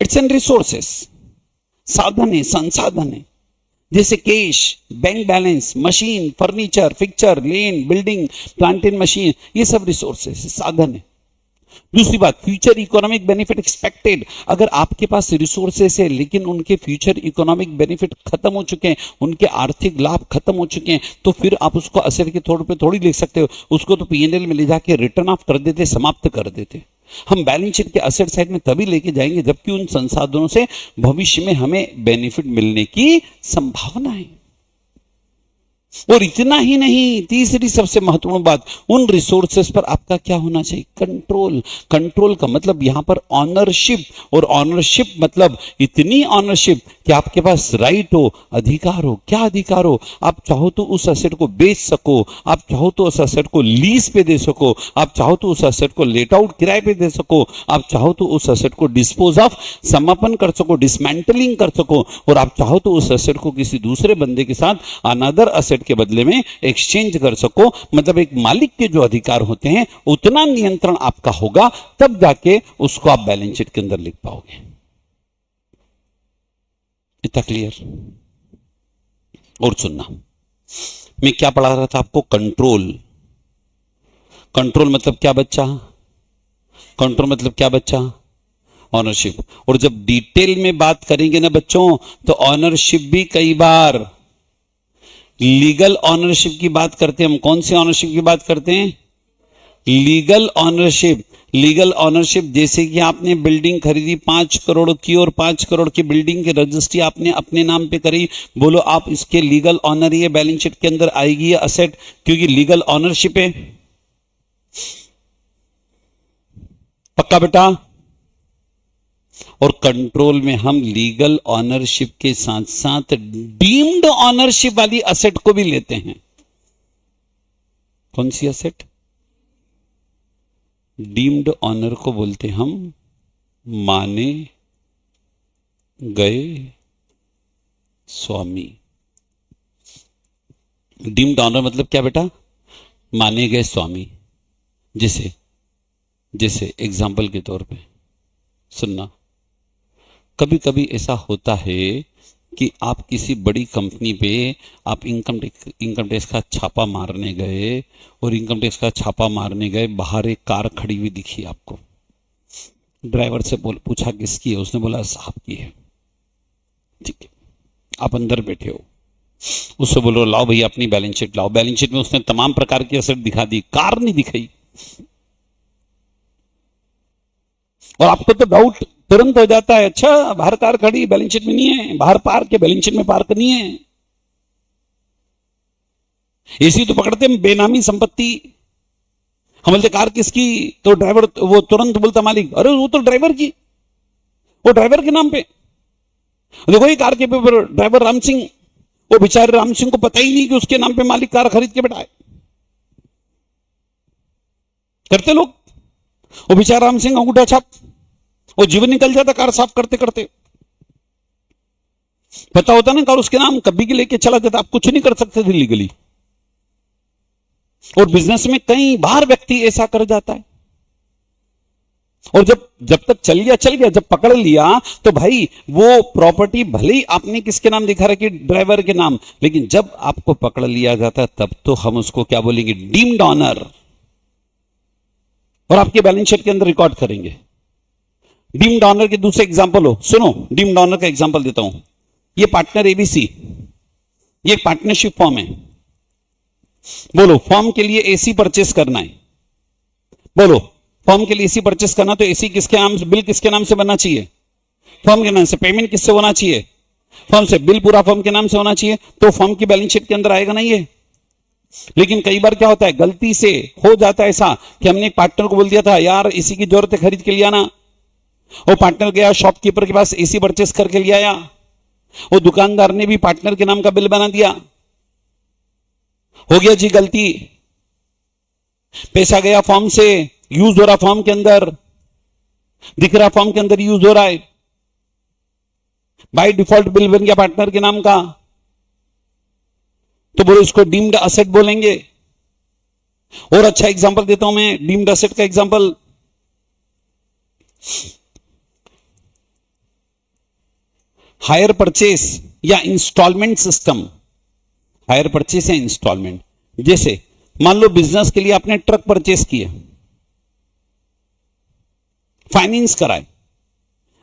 इट्स एन रिसोर्सेस, साधन है, संसाधन है, जैसे cash, bank balance, machine, furniture, fixture, land, building, plant and machine, ये सब रिसोर्सेस, साधन है। दूसरी बात, फ्यूचर इकोनॉमिक बेनिफिट एक्सपेक्टेड। अगर आपके पास रिसोर्सेस है लेकिन उनके फ्यूचर इकोनॉमिक बेनिफिट खत्म हो चुके हैं, उनके आर्थिक लाभ खत्म हो चुके हैं, तो फिर आप उसको असेट के तौर पे थोड़ी लिख सकते हो, उसको तो पीएनएल में ले जाके रिटर्न ऑफ कर देते, समाप्त कर देते। हम बैलेंस शीट के असेट साइड में तभी लेके जाएंगे जबकि उन संसाधनों से भविष्य में हमें बेनिफिट मिलने की संभावना है। और इतना ही नहीं, तीसरी सबसे महत्वपूर्ण बात, उन रिसोर्सेस पर आपका क्या होना चाहिए, कंट्रोल। कंट्रोल का मतलब यहां पर ऑनरशिप, और ऑनरशिप मतलब इतनी ऑनरशिप कि आपके पास राइट हो, अधिकार हो। क्या अधिकार हो? आप चाहो तो उस असेट को बेच सको, आप चाहो तो उस असेट को लीज पे दे सको, आप चाहो तो उस असेट को लेट आउट किराए पे दे सको, आप चाहो तो उस असेट को डिस्पोज ऑफ, समापन कर सको, डिसमेंटलिंग कर सको, और आप चाहो तो उस असेट को किसी दूसरे बंदे के साथ अनदर असेट के बदले में एक्सचेंज कर सको। मतलब एक मालिक के जो अधिकार होते हैं उतना नियंत्रण आपका होगा, तब जाके उसको आप बैलेंस शीट के अंदर लिख पाओगे। इतना क्लियर? और सुनना, मैं क्या पढ़ा रहा था आपको, कंट्रोल। कंट्रोल मतलब क्या बच्चा? कंट्रोल मतलब क्या बच्चा? ऑनरशिप। और जब डिटेल में बात करेंगे ना बच्चों, तो ऑनरशिप भी कई बार लीगल ऑनरशिप की बात करते हैं। हम कौन सी ऑनरशिप की बात करते हैं? Legal ownership. लीगल ऑनरशिप जैसे कि आपने बिल्डिंग खरीदी 5 करोड़ की, और 5 करोड़ की बिल्डिंग की रजिस्ट्री आपने अपने नाम पे करी, बोलो आप इसके लीगल ऑनर, ये बैलेंस शीट के अंदर आएगी असेट, क्योंकि लीगल ऑनरशिप है। पक्का बेटा? और कंट्रोल में हम लीगल ऑनरशिप के साथ साथ डीम्ड ऑनरशिप वाली असेट को भी लेते हैं। कौन सी असेट? डीम्ड ऑनर को बोलते हम माने गए स्वामी। डीम्ड ऑनर मतलब क्या बेटा? माने गए स्वामी। जैसे एग्जाम्पल के तौर पे सुनना, कभी कभी ऐसा होता है कि आप किसी बड़ी कंपनी पे आप इनकम टैक्स का छापा मारने गए, और इनकम टैक्स का छापा मारने गए, बाहर एक कार खड़ी हुई दिखी आपको, ड्राइवर से पूछा किसकी है, उसने बोला साहब की है। ठीक है, आप अंदर बैठे हो, उससे बोलो लाओ भैया अपनी बैलेंस शीट लाओ। बैलेंस शीट में उसने तमाम प्रकार की असेट दिखा दी, कार नहीं दिखाई, और आपको तो डाउट तुरंत हो जाता है, अच्छा बाहर कार खड़ी बैलेंस शीट में नहीं है, बाहर पार्क है बैलेंस शीट में पार्क नहीं है। ऐसी तो पकड़ते हैं बेनामी संपत्ति, हम बोलते कार किसकी, तो ड्राइवर वो तुरंत बोलता मालिक, अरे वो तो ड्राइवर की, वो ड्राइवर के नाम पे। देखो ये कार के पेपर ड्राइवर राम सिंह, वो बेचारे राम सिंह को पता ही नहीं कि उसके नाम पे मालिक कार खरीद के बैठा है। करते लोग, वो बेचारा राम सिंह अंगूठा छाप, वो जीवन निकल जाता कार साफ करते करते। पता होता ना कार उसके नाम, कभी के लेके चला जाता, आप कुछ नहीं कर सकते थे लीगली। और बिजनेस में कई बार व्यक्ति ऐसा कर जाता है। और जब तक चल गया, जब पकड़ लिया तो भाई वो प्रॉपर्टी भले ही आपने किसके नाम दिखा रखी, ड्राइवर के नाम, लेकिन जब आपको पकड़ लिया जाता तब तो हम उसको क्या बोलेंगे, डीम्ड ऑनर, और आपके बैलेंस शीट के अंदर रिकॉर्ड करेंगे। डीम्ड ऑनर के दूसरे एग्जांपल हो, सुनो, डीम्ड ऑनर का एग्जांपल देता हूं। ये पार्टनर एबीसी, ये पार्टनरशिप फॉर्म है। बोलो फॉर्म के लिए एसी परचेस करना है, बोलो फॉर्म के लिए एसी परचेस करना, तो एसी किसके नाम से, बिल किसके नाम से बनना चाहिए, फॉर्म के नाम से। पेमेंट किससे होना चाहिए, फॉर्म से। बिल पूरा फॉर्म के नाम से होना चाहिए, तो फॉर्म की बैलेंस शीट के अंदर आएगा नहीं है। लेकिन कई बार क्या होता है, गलती से हो जाता है ऐसा कि हमने एक पार्टनर को बोल दिया था यार एसी की जरूरत है, खरीद के लिया ना। वो पार्टनर गया शॉपकीपर के पास, एसी परचेस करके लिया आया। वो दुकानदार ने भी पार्टनर के नाम का बिल बना दिया, हो गया जी गलती। पैसा गया फॉर्म से, यूज हो रहा फॉर्म के अंदर, दिख रहा फॉर्म के अंदर यूज हो रहा है, बाय डिफॉल्ट बिल बन गया पार्टनर के नाम का, तो बोलो इसको डीम्ड असेट बोलेंगे। और अच्छा एग्जांपल देता हूं मैं डीम्ड असेट का एग्जांपल। हायर परचेस या इंस्टॉलमेंट सिस्टम, हायर परचेस या इंस्टॉलमेंट। जैसे मान लो बिजनेस के लिए आपने ट्रक परचेस किया, फाइनेंस कराए।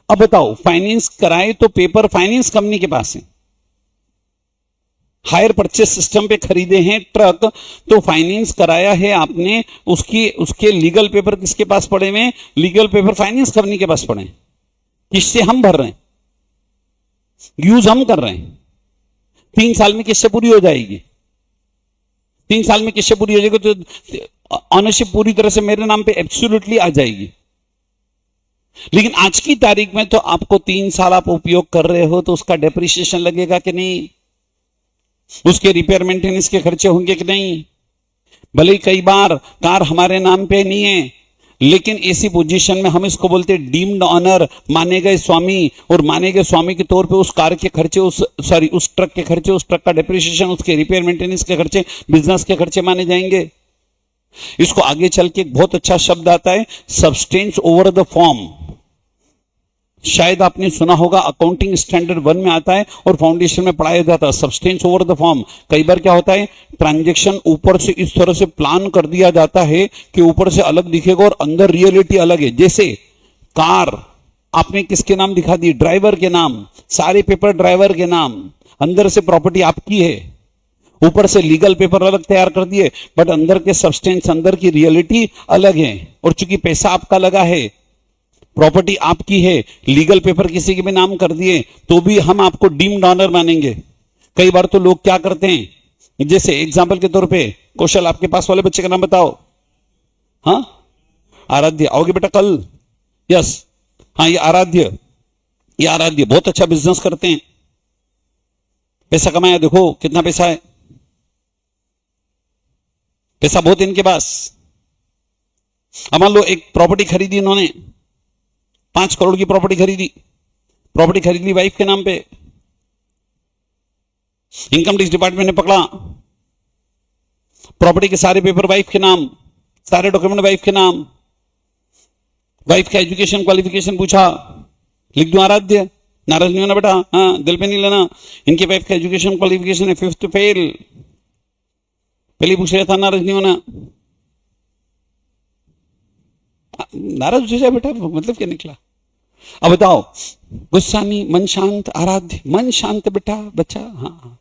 अब बताओ फाइनेंस कराए तो पेपर फाइनेंस कंपनी के पास है, हायर परचेस सिस्टम पे खरीदे हैं ट्रक, तो फाइनेंस कराया है आपने, उसके लीगल पेपर किसके पास पड़े हुए हैं, लीगल पेपर फाइनेंस कंपनी के पास पड़े हैं। किससे हम भर रहे हैं, यूज हम कर रहे हैं। 3 साल में किससे पूरी हो जाएगी, 3 साल में किससे पूरी हो जाएगी, तो ऑनरशिप पूरी तरह से मेरे नाम पे एब्सोल्युटली आ जाएगी। लेकिन आज की तारीख में तो आपको 3 साल आप उपयोग कर रहे हो तो उसका डेप्रिसिएशन लगेगा कि नहीं, उसके रिपेयर मेंटेनेंस के खर्चे होंगे कि नहीं। भले ही कई बार कार हमारे नाम पे नहीं है, लेकिन ऐसी पोजीशन में हम इसको बोलते हैं डीम्ड ऑनर, माने गए स्वामी। और माने गए स्वामी के तौर पे उस कार के खर्चे, उस ट्रक के खर्चे, उस ट्रक का डेप्रिसिएशन, उसके रिपेयर मेंटेनेंस के खर्चे, बिजनेस के खर्चे माने जाएंगे। इसको आगे चल के एक बहुत अच्छा शब्द आता है, सब्सटेंस ओवर द फॉर्म। शायद आपने सुना होगा, अकाउंटिंग स्टैंडर्ड 1 में आता है और फाउंडेशन में पढ़ाया जाता है, सब्सटेंस ओवर द फॉर्म। कई बार क्या होता है, ट्रांजैक्शन ऊपर से इस तरह से प्लान कर दिया जाता है कि ऊपर से अलग दिखेगा और अंदर रियलिटी अलग है। जैसे कार आपने किसके नाम दिखा दी, ड्राइवर के नाम, सारे पेपर ड्राइवर के नाम, अंदर से प्रॉपर्टी आपकी है, ऊपर से लीगल पेपर अलग तैयार कर दिए, बट अंदर के सब्सटेंस, अंदर की रियलिटी अलग है। और चूंकि पैसा आपका लगा है, प्रॉपर्टी आपकी है, लीगल पेपर किसी के भी नाम कर दिए, तो भी हम आपको डीम्ड ऑनर मानेंगे। कई बार तो लोग क्या करते हैं, जैसे एग्जांपल के तौर पे, कौशल आपके पास वाले बच्चे का नाम बताओ, हाँ आराध्य, आओगे बेटा कल, यस, हाँ ये आराध्य बहुत अच्छा बिजनेस करते हैं, पैसा कमाया, देखो कितना पैसा है, पैसा बहुत इनके पास। अब मान लो एक प्रॉपर्टी खरीदी इन्होंने, 5 करोड़ की प्रॉपर्टी खरीद ली वाइफ के नाम पे। इनकम टैक्स डिपार्टमेंट ने पकड़ा, प्रॉपर्टी के सारे पेपर वाइफ के नाम, सारे डॉक्यूमेंट वाइफ के नाम, वाइफ का एजुकेशन क्वालिफिकेशन पूछा, लिख दूं आराध्य, नाराज नहीं होना बेटा, हाँ दिल पे नहीं लेना। इनके वाइफ का एजुकेशन क्वालिफिकेशन है 5th फेल, पहले पूछ रहा था, नाराज नहीं होना। नाराज हो जाए बेटा, मतलब क्या निकला। अब बताओ, गुस्सा नहीं, मन शांत, आराध्य, मन शांत बेटा, बच्चा, हाँ।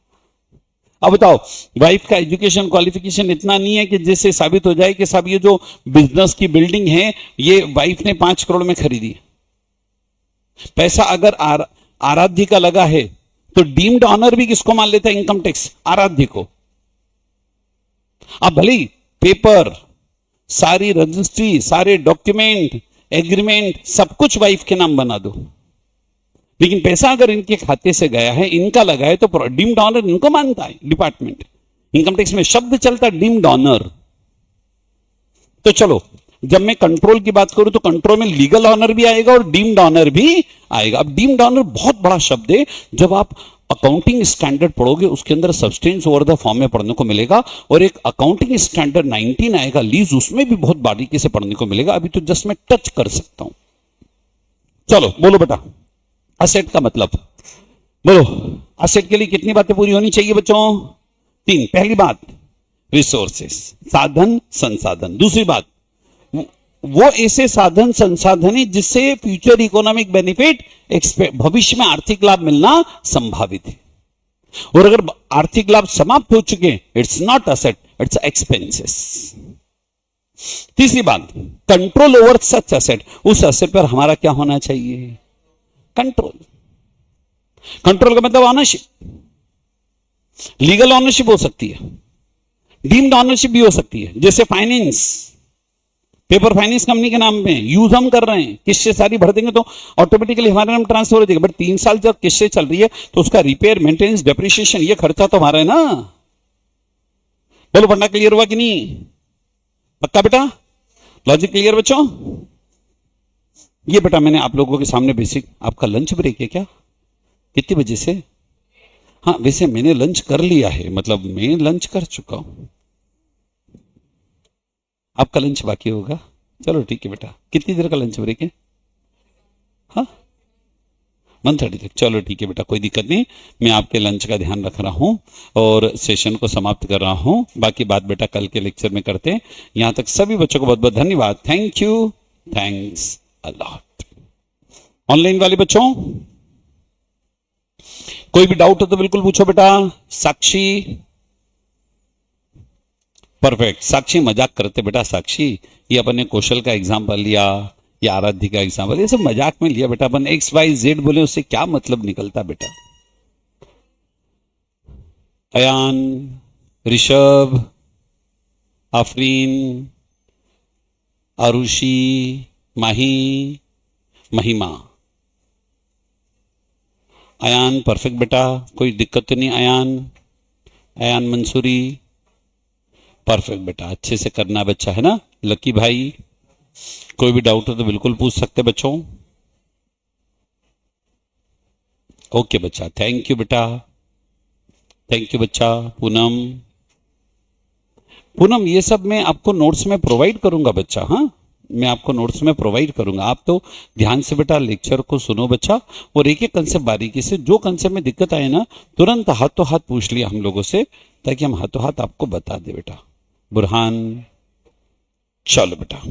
अब बताओ, वाइफ का एजुकेशन क्वालिफिकेशन इतना नहीं है कि जिससे साबित हो जाए कि साहब ये जो बिजनेस की बिल्डिंग है ये वाइफ ने 5 करोड़ में खरीदी। पैसा अगर आराध्य का लगा है तो डीम्ड ऑनर भी किसको मान लेता है, इनकम टैक्स, आराध्य को। अब भले पेपर सारी रजिस्ट्री, सारे डॉक्यूमेंट, एग्रीमेंट, सब कुछ वाइफ के नाम बना दो। लेकिन पैसा अगर इनके खाते से गया है, इनका लगा है, तो डीम्ड ऑनर इनको मानता है डिपार्टमेंट। इनकम टैक्स में शब्द चलता है डीम्ड ऑनर। तो चलो, जब मैं कंट्रोल की बात करूं तो कंट्रोल में लीगल ऑनर भी आएगा और डीम्ड ऑनर भी आएगा। अब डीम्ड ऑनर बहुत बड़ा शब्द है। जब आप अकाउंटिंग स्टैंडर्ड पढ़ोगे उसके अंदर सब्सटेंस ओवर द फॉर्म में पढ़ने को मिलेगा, और एक अकाउंटिंग स्टैंडर्ड 19 आएगा लीज, उसमें भी बहुत बारीकी से पढ़ने को मिलेगा। अभी तो जस्ट मैं टच कर सकता हूं। चलो बोलो बेटा, असेट का मतलब बोलो। असेट के लिए कितनी बातें पूरी होनी चाहिए बच्चों? 3। पहली बात रिसोर्सेस, साधन संसाधन। दूसरी बात वो ऐसे साधन संसाधन है जिससे फ्यूचर इकोनॉमिक बेनिफिट, भविष्य में आर्थिक लाभ मिलना संभावित है। और अगर आर्थिक लाभ समाप्त हो चुके, it's not asset, it's expenses. तीसरी बात कंट्रोल ओवर सच असेट, उस असेट पर हमारा क्या होना चाहिए? कंट्रोल। कंट्रोल का मतलब ऑनरशिप। लीगल ऑनरशिप हो सकती है, डीम्ड ऑनरशिप भी हो सकती है। जैसे फाइनेंस, पेपर फाइनेंस कंपनी के नाम में यूज हम कर रहे हैं, किस्से सारी भर देंगे तो ऑटोमेटिकली हमारे नाम ट्रांसफर हो जाएगा। बट 3 साल जब किस्से चल रही है तो उसका रिपेयर, मेंटेनेंस, डेप्रिसिएशन, ये खर्चा तो हमारा है ना। बोलो पढ़ना क्लियर हुआ कि नहीं? पक्का बेटा? लॉजिक क्लियर बच्चों? ये बेटा मैंने आप लोगों के सामने बेसिक, आपका लंच ब्रेक है क्या? कितने बजे से? हाँ वैसे मैंने लंच कर लिया है, मतलब मैं लंच कर चुका हूं, आपका लंच बाकी होगा। चलो ठीक है बेटा, कितनी देर का लंच ब्रेक है? हाँ 1:30 तक। चलो ठीक है बेटा, कोई दिक्कत नहीं, मैं आपके लंच का ध्यान रख रहा हूं और सेशन को समाप्त कर रहा हूं। बाकी बात बेटा कल के लेक्चर में करते हैं। यहां तक सभी बच्चों को बहुत बहुत धन्यवाद। Thank you, thanks a lot. Online वाले बच्चों कोई भी डाउट हो तो बिल्कुल पूछो बेटा। साक्षी, परफेक्ट। साक्षी मजाक करते बेटा, साक्षी ये अपन ने कौशल का एग्जाम्पल लिया या आराध्य का एग्जाम्पल, ये सब मजाक में लिया बेटा। अपन XYZ बोले उससे क्या मतलब निकलता बेटा? अयान, ऋषभ, आफरीन, आरुषि, माही, महिमा। अयान परफेक्ट बेटा, कोई दिक्कत तो नहीं? अयान मंसूरी परफेक्ट बेटा, अच्छे से करना बच्चा, है ना? लकी भाई कोई भी डाउट हो तो बिल्कुल पूछ सकते बच्चों। ओके बच्चा, थैंक यू बेटा, थैंक यू बच्चा। पूनम ये सब मैं आपको नोट्स में प्रोवाइड करूंगा बच्चा। हाँ मैं आपको नोट्स में प्रोवाइड करूंगा, आप तो ध्यान से बेटा लेक्चर को सुनो बच्चा, और एक एक कंसेप्ट बारीकी से, जो कंसेप्ट में दिक्कत आए ना तुरंत हाथों हाथ पूछ लिया हम लोगों से, ताकि हम हाथों हाथ आपको बता दे बेटा। बुरहान, चलो बेटा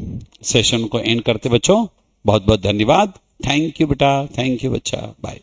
सेशन को एंड करते बच्चों, बहुत बहुत धन्यवाद। थैंक यू बेटा, थैंक यू बच्चा, बाय।